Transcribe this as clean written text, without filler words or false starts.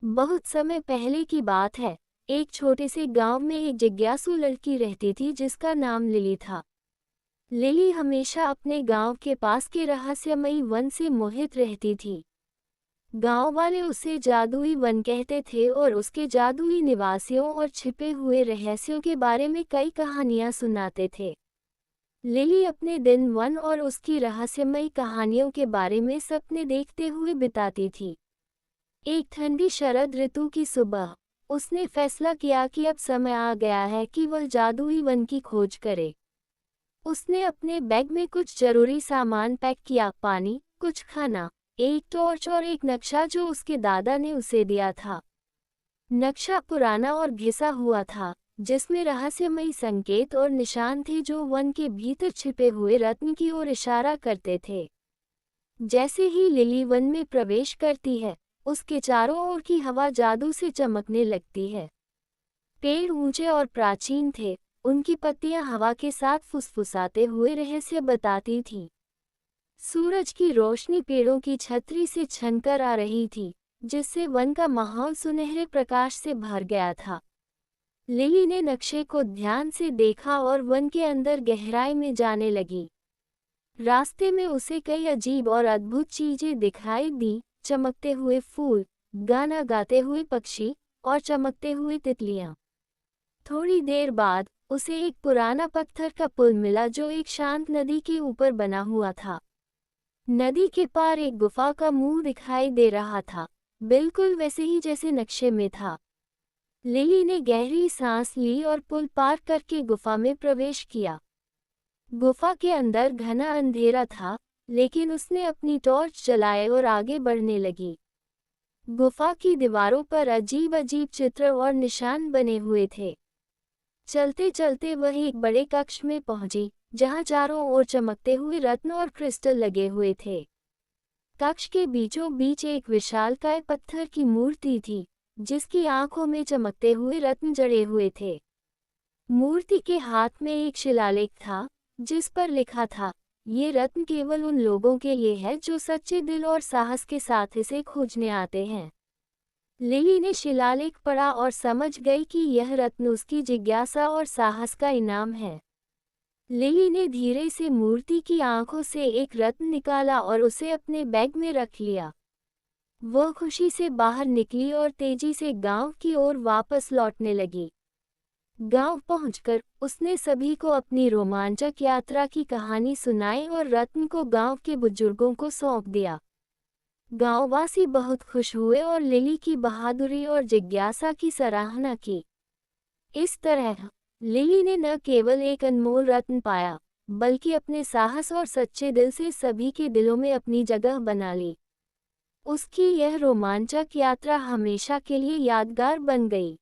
बहुत समय पहले की बात है। एक छोटे से गांव में एक जिज्ञासु लड़की रहती थी जिसका नाम लिली था। लिली हमेशा अपने गांव के पास के रहस्यमयी वन से मोहित रहती थी। गांव वाले उसे जादुई वन कहते थे और उसके जादुई निवासियों और छिपे हुए रहस्यों के बारे में कई कहानियां सुनाते थे। लिली अपने दिन वन और उसकी रहस्यमयी कहानियों के बारे में सपने देखते हुए बिताती थी। एक ठंडी शरद ऋतु की सुबह उसने फैसला किया कि अब समय आ गया है कि वह जादुई वन की खोज करे। उसने अपने बैग में कुछ जरूरी सामान पैक किया, पानी, कुछ खाना, एक टॉर्च और एक नक्शा जो उसके दादा ने उसे दिया था। नक्शा पुराना और घिसा हुआ था, जिसमें रहस्यमयी संकेत और निशान थे जो वन के भीतर छिपे हुए रत्न की ओर इशारा करते थे। जैसे ही लिली वन में प्रवेश करती है, उसके चारों ओर की हवा जादू से चमकने लगती है। पेड़ ऊंचे और प्राचीन थे, उनकी पत्तियां हवा के साथ फुसफुसाते हुए रहस्य बताती थीं। सूरज की रोशनी पेड़ों की छतरी से छनकर आ रही थी, जिससे वन का माहौल सुनहरे प्रकाश से भर गया था। लिली ने नक्शे को ध्यान से देखा और वन के अंदर गहराई में जाने लगी। रास्ते में उसे कई अजीब और अद्भुत चीजें दिखाई दी, चमकते हुए फूल, गाना गाते हुए पक्षी और चमकते हुए तितलियां। थोड़ी देर बाद उसे एक पुराना पत्थर का पुल मिला जो एक शांत नदी के ऊपर बना हुआ था। नदी के पार एक गुफा का मुंह दिखाई दे रहा था, बिल्कुल वैसे ही जैसे नक्शे में था। लिली ने गहरी सांस ली और पुल पार करके गुफा में प्रवेश किया। गुफा के अंदर घना अंधेरा था, लेकिन उसने अपनी टॉर्च जलाए और आगे बढ़ने लगी। गुफा की दीवारों पर अजीब अजीब चित्र और निशान बने हुए थे। चलते चलते वह एक बड़े कक्ष में पहुंची, जहां चारों ओर चमकते हुए रत्न और क्रिस्टल लगे हुए थे। कक्ष के बीचों बीच एक विशालकाय पत्थर की मूर्ति थी, जिसकी आंखों में चमकते हुए रत्न जड़े हुए थे। मूर्ति के हाथ में एक शिलालेख था, जिस पर लिखा था, ये रत्न केवल उन लोगों के लिए है जो सच्चे दिल और साहस के साथ इसे खोजने आते हैं। लिली ने शिलालेख पढ़ा और समझ गई कि यह रत्न उसकी जिज्ञासा और साहस का इनाम है। लिली ने धीरे से मूर्ति की आंखों से एक रत्न निकाला और उसे अपने बैग में रख लिया। वह खुशी से बाहर निकली और तेजी से गांव की ओर वापस लौटने लगी। गांव पहुंचकर उसने सभी को अपनी रोमांचक यात्रा की कहानी सुनाई और रत्न को गांव के बुजुर्गों को सौंप दिया। गांववासी बहुत खुश हुए और लिली की बहादुरी और जिज्ञासा की सराहना की। इस तरह लिली ने न केवल एक अनमोल रत्न पाया, बल्कि अपने साहस और सच्चे दिल से सभी के दिलों में अपनी जगह बना ली। उसकी यह रोमांचक यात्रा हमेशा के लिए यादगार बन गई।